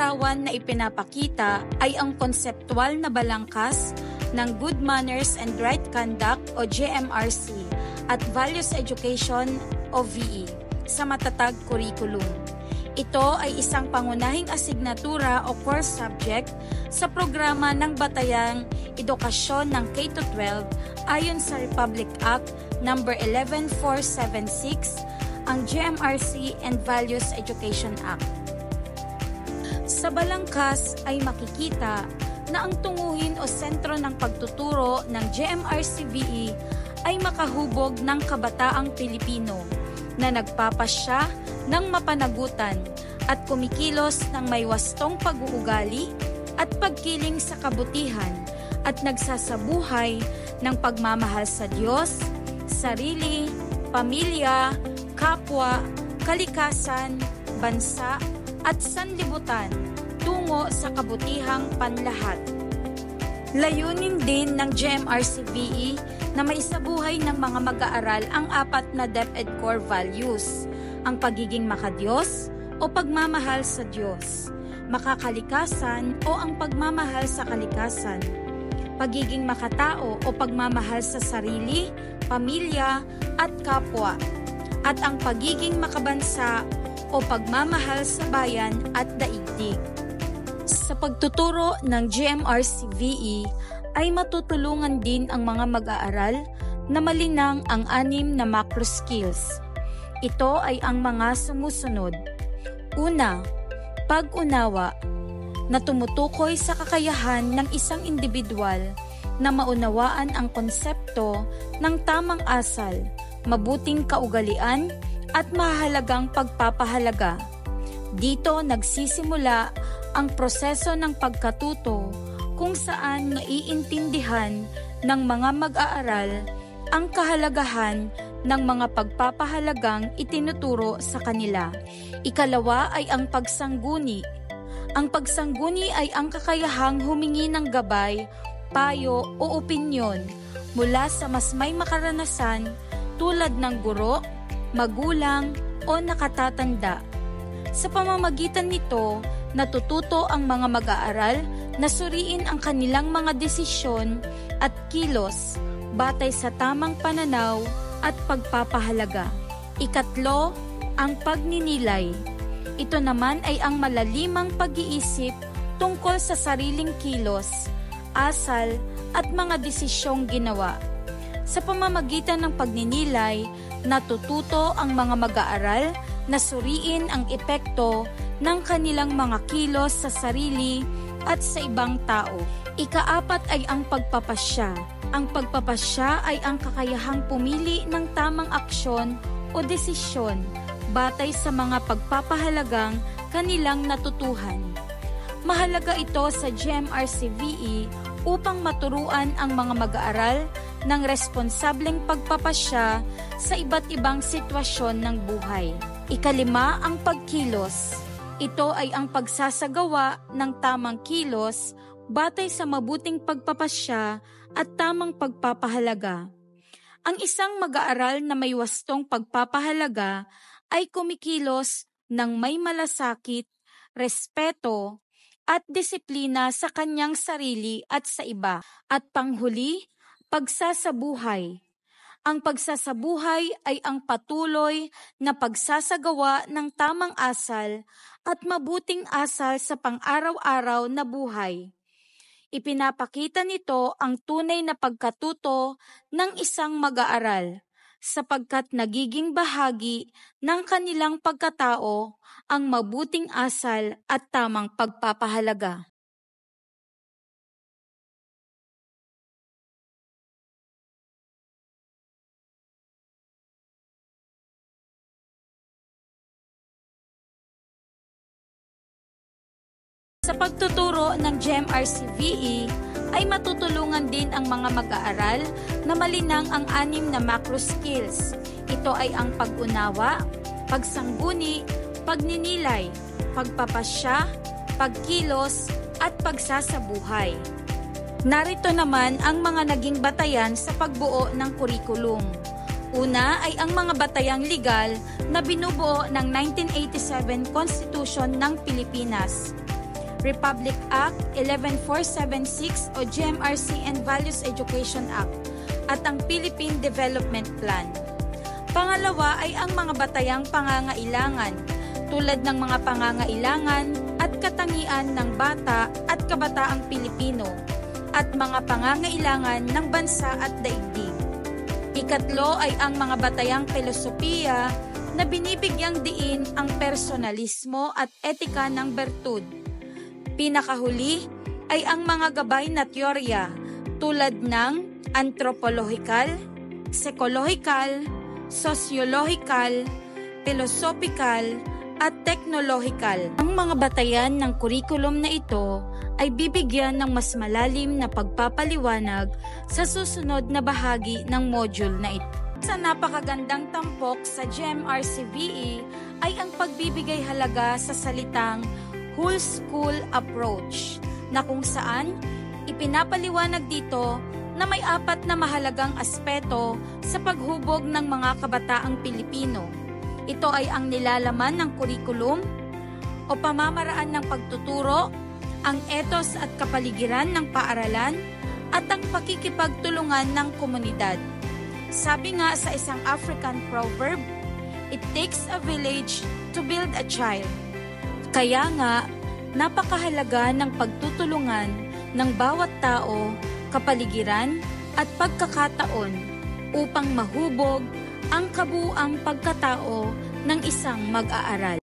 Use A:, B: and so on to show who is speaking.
A: larawan na ipinapakita ay ang konseptual na balangkas ng Good Manners and Right Conduct o GMRC at Values Education o VE sa matatag curriculum. Ito ay isang pangunahing asignatura o course subject sa programa ng Batayang Edukasyon ng K-12 ayon sa Republic Act No. 11476, ang GMRC and Values Education Act. Sa balangkas ay makikita na ang tunguhin o sentro ng pagtuturo ng GMRC-VE ay makahubog ng kabataang Pilipino na nagpapasya ng mapanagutan at kumikilos ng may wastong pag-uugali at pagkiling sa kabutihan at nagsasabuhay ng pagmamahal sa Diyos, sarili, pamilya, kapwa, kalikasan, bansa at sanlibutan tungo sa kabutihang panlahat. Layunin din ng GMRC-VE na maisabuhay ng mga mag-aaral ang 4 na DepEd core values, ang pagiging makadiyos o pagmamahal sa Diyos, makakalikasan o ang pagmamahal sa kalikasan, pagiging makatao o pagmamahal sa sarili, pamilya at kapwa, at ang pagiging makabansa o pagmamahal sa bayan at daigdig. Sa pagtuturo ng GMRC-VE ay matutulungan din ang mga mag-aaral na malinang ang 6 na macro skills. Ito ay ang mga sumusunod. Una, pag-unawa na tumutukoy sa kakayahan ng isang individual na maunawaan ang konsepto ng tamang asal, mabuting kaugalian at mahalagang pagpapahalaga. Dito nagsisimula ang proseso ng pagkatuto kung saan naiintindihan ng mga mag-aaral ang kahalagahan ng mga pagpapahalagang itinuturo sa kanila. Ikalawa ay ang pagsangguni. Ang pagsangguni ay ang kakayahang humingi ng gabay, payo o opinyon mula sa mas may makaranasan tulad ng guro, magulang o nakatatanda. Sa pamamagitan nito, natututo ang mga mag-aaral na suriin ang kanilang mga desisyon at kilos batay sa tamang pananaw at pagpapahalaga. Ikatlo, ang pagninilay. Ito naman ay ang malalimang pag-iisip tungkol sa sariling kilos, asal at mga desisyong ginawa. Sa pamamagitan ng pagninilay, natututo ang mga mag-aaral na suriin ang epekto ng kanilang mga kilos sa sarili at sa ibang tao. Ika-4 ay ang pagpapasya. Ang pagpapasya ay ang kakayahang pumili ng tamang aksyon o desisyon batay sa mga pagpapahalagang kanilang natutuhan. Mahalaga ito sa GMRC-VE upang maturuan ang mga mag-aaral ng responsableng pagpapasya sa iba't ibang sitwasyon ng buhay. Ikalima, ang pagkilos. Ito ay ang pagsasagawa ng tamang kilos batay sa mabuting pagpapasya at tamang pagpapahalaga. Ang isang mag-aaral na may wastong pagpapahalaga ay kumikilos ng may malasakit, respeto, at disiplina sa kanyang sarili at sa iba. At panghuli, pagsasabuhay. Ang pagsasabuhay ay ang patuloy na pagsasagawa ng tamang asal at mabuting asal sa pang-araw-araw na buhay. Ipinapakita nito ang tunay na pagkatuto ng isang mag-aaral sapagkat nagiging bahagi ng kanilang pagkatao ang mabuting asal at tamang pagpapahalaga. Sa pagtuturo ng GMRC-VE ay matutulungan din ang mga mag-aaral na malinang ang 6 na macro skills. Ito ay ang pag-unawa, pagsangguni, pagninilay, pagpapasya, pagkilos, at pagsasabuhay. Narito naman ang mga naging batayan sa pagbuo ng kurikulum. Una ay ang mga batayang legal na binubuo ng 1987 Constitution ng Pilipinas. Republic Act 11476 o GMRC and Values Education Act at ang Philippine Development Plan. Pangalawa ay ang mga batayang pangangailangan tulad ng mga pangangailangan at katangian ng bata at kabataang Pilipino at mga pangangailangan ng bansa at daigdig. Ikatlo ay ang mga batayang filosofiya na binibigyang diin ang personalismo at etika ng bertud. Pinakahuli ay ang mga gabay na teorya tulad ng anthropological, psychological, sociological, philosophical, at technological. Ang mga batayan ng kurikulum na ito ay bibigyan ng mas malalim na pagpapaliwanag sa susunod na bahagi ng module na ito. Sa napakagandang tampok sa GMRC-VE ay ang pagbibigay halaga sa salitang whole school approach na kung saan ipinapaliwanag dito na may 4 na mahalagang aspeto sa paghubog ng mga kabataang Pilipino. Ito ay ang nilalaman ng kurikulum o pamamaraan ng pagtuturo, ang ethos at kapaligiran ng paaralan, at ang pakikipagtulungan ng komunidad. Sabi nga sa isang African proverb, it takes a village to build a child. Kaya nga, napakahalaga ng pagtutulungan ng bawat tao, kapaligiran at pagkakataon upang mahubog ang kabuuang pagkatao ng isang mag-aaral.